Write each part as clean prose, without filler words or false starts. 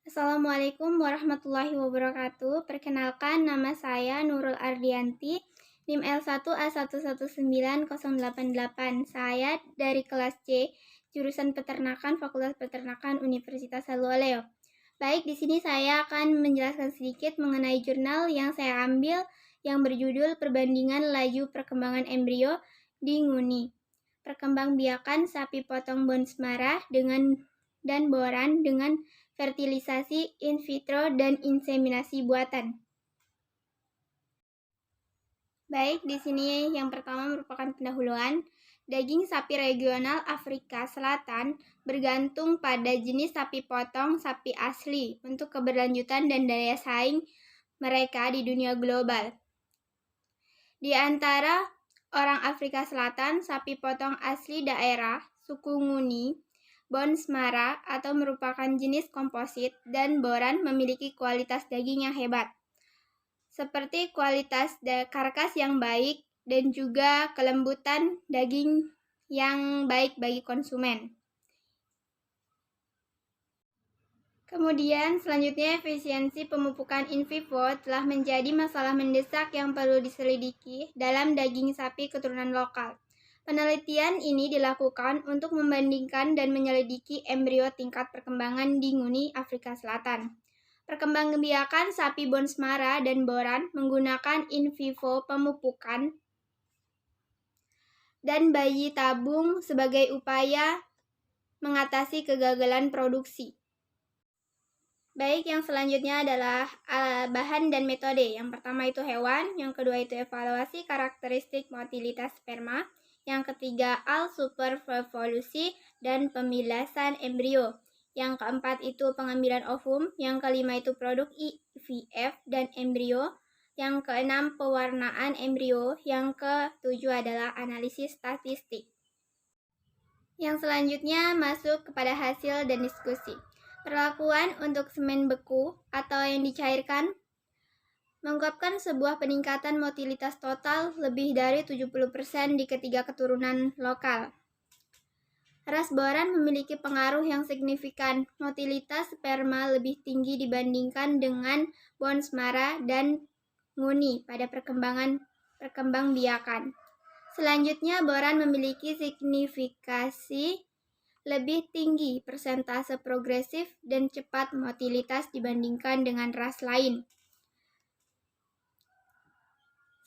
Assalamualaikum warahmatullahi wabarakatuh. Perkenalkan, nama saya Nurul Ardianti, NIM L1A119088. Saya dari kelas C, jurusan Peternakan, Fakultas Peternakan Universitas Haluoleo. Baik, di sini saya akan menjelaskan sedikit mengenai jurnal yang saya ambil yang berjudul Perbandingan Laju Perkembangan Embrio di nguni. Perkembangbiakan sapi potong Bonsmara dan boran dengan fertilisasi in vitro dan inseminasi buatan. Baik, di sini yang pertama merupakan pendahuluan. Daging sapi regional Afrika Selatan bergantung pada jenis sapi potong sapi asli untuk keberlanjutan dan daya saing mereka di dunia global. Di antara orang Afrika Selatan, sapi potong asli daerah suku Nguni, Bonsmara atau merupakan jenis komposit dan boran memiliki kualitas daging yang hebat, seperti kualitas karkas yang baik dan juga kelembutan daging yang baik bagi konsumen. Kemudian selanjutnya efisiensi pemupukan in vivo telah menjadi masalah mendesak yang perlu diselidiki dalam daging sapi keturunan lokal. Penelitian ini dilakukan untuk membandingkan dan menyelidiki embrio tingkat perkembangan di nguni Afrika Selatan. Perkembangbiakan sapi Bonsmara dan boran menggunakan in vivo pemupukan dan bayi tabung sebagai upaya mengatasi kegagalan produksi. Baik, yang selanjutnya adalah bahan dan metode. Yang pertama itu hewan, yang kedua itu evaluasi karakteristik motilitas sperma, yang ketiga superevolusi dan pemilasan embrio. Yang keempat itu pengambilan ovum, yang kelima itu produk IVF dan embrio, yang keenam pewarnaan embrio, yang ketujuh adalah analisis statistik. Yang selanjutnya masuk kepada hasil dan diskusi. Perlakuan untuk semen beku atau yang dicairkan mengungkapkan sebuah peningkatan motilitas total lebih dari 70% di ketiga keturunan lokal. Ras boran memiliki pengaruh yang signifikan. Motilitas sperma lebih tinggi dibandingkan dengan Bonsmara dan nguni pada perkembangbiakan. Selanjutnya, boran memiliki signifikasi lebih tinggi persentase progresif dan cepat motilitas dibandingkan dengan ras lain.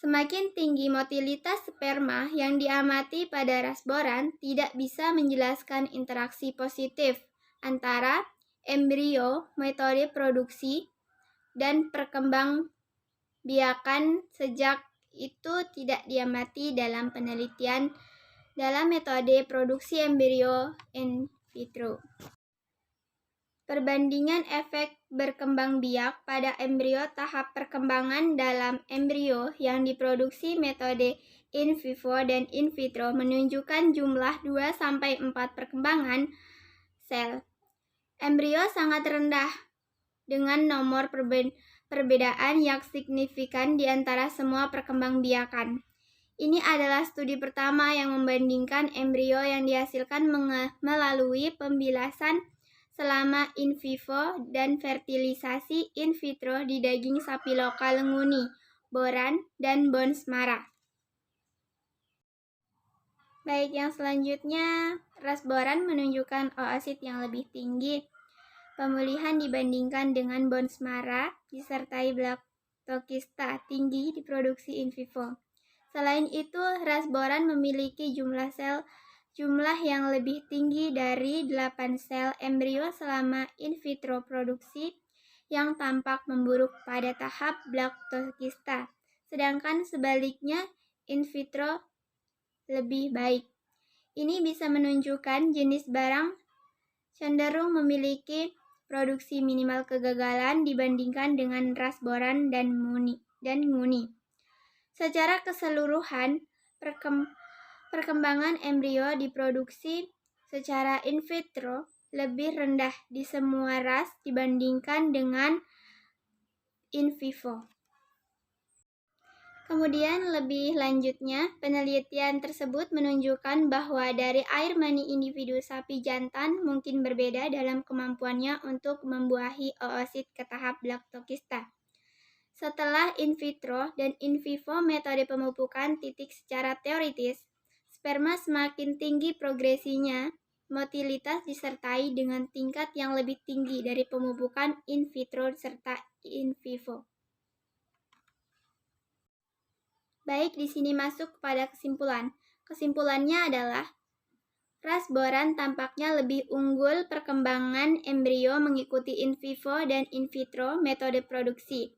Semakin tinggi motilitas sperma yang diamati pada ras boran tidak bisa menjelaskan interaksi positif antara embrio, metode produksi, dan perkembangbiakan. Sejak itu tidak diamati dalam penelitian dalam metode produksi embrio in vitro. Perbandingan efek berkembang biak pada embrio tahap perkembangan dalam embrio yang diproduksi metode in vivo dan in vitro menunjukkan jumlah 2-4 perkembangan sel. Embrio sangat rendah dengan nomor perbedaan yang signifikan di antara semua perkembangbiakan. Ini adalah studi pertama yang membandingkan embrio yang dihasilkan melalui pembilasan selama in vivo dan fertilisasi in vitro di daging sapi lokal nguni, boran, dan Bonsmara. Baik, yang selanjutnya, ras boran menunjukkan oosit yang lebih tinggi. Pemulihan dibandingkan dengan Bonsmara disertai blaktokista tinggi diproduksi in vivo. Selain itu, ras boran memiliki jumlah yang lebih tinggi dari 8 sel embrio selama in vitro produksi yang tampak memburuk pada tahap blaktokista, sedangkan sebaliknya in vitro lebih baik. Ini bisa menunjukkan jenis barang cenderung memiliki produksi minimal kegagalan dibandingkan dengan ras boran dan nguni. Secara keseluruhan, perkembangan embrio diproduksi secara in vitro lebih rendah di semua ras dibandingkan dengan in vivo. Kemudian lebih lanjutnya, penelitian tersebut menunjukkan bahwa dari air mani individu sapi jantan mungkin berbeda dalam kemampuannya untuk membuahi oosit ke tahap blaktokista. Setelah in vitro dan in vivo metode pemupukan titik secara teoritis, sperma semakin tinggi progresinya, motilitas disertai dengan tingkat yang lebih tinggi dari pemupukan in vitro serta in vivo. Baik, di sini masuk kepada kesimpulan. Kesimpulannya adalah ras boran tampaknya lebih unggul perkembangan embrio mengikuti in vivo dan in vitro metode produksi.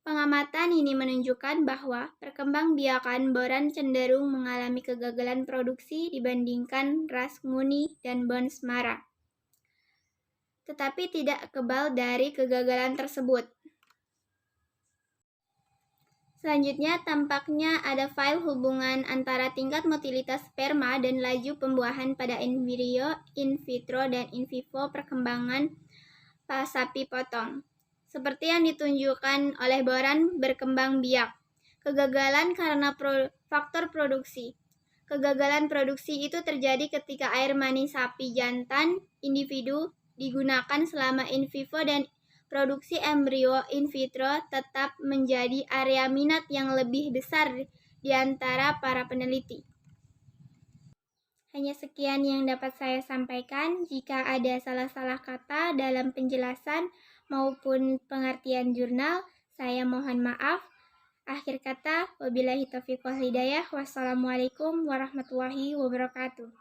Pengamatan ini menunjukkan bahwa perkembangbiakan boran cenderung mengalami kegagalan produksi dibandingkan ras nguni dan Bone Mara, tetapi tidak kebal dari kegagalan tersebut. Selanjutnya, tampaknya ada file hubungan antara tingkat motilitas sperma dan laju pembuahan pada embrio in vitro dan in vivo perkembangan sapi potong. Seperti yang ditunjukkan oleh boran berkembang biak. Kegagalan karena faktor produksi. Kegagalan produksi itu terjadi ketika air mani sapi jantan individu digunakan selama in vivo dan produksi embrio in vitro tetap menjadi area minat yang lebih besar di antara para peneliti. Hanya sekian yang dapat saya sampaikan. Jika ada salah-salah kata dalam penjelasan maupun pengertian jurnal, saya mohon maaf. Akhir kata, wabillahi taufiq wal hidayah. Wassalamualaikum warahmatullahi wabarakatuh.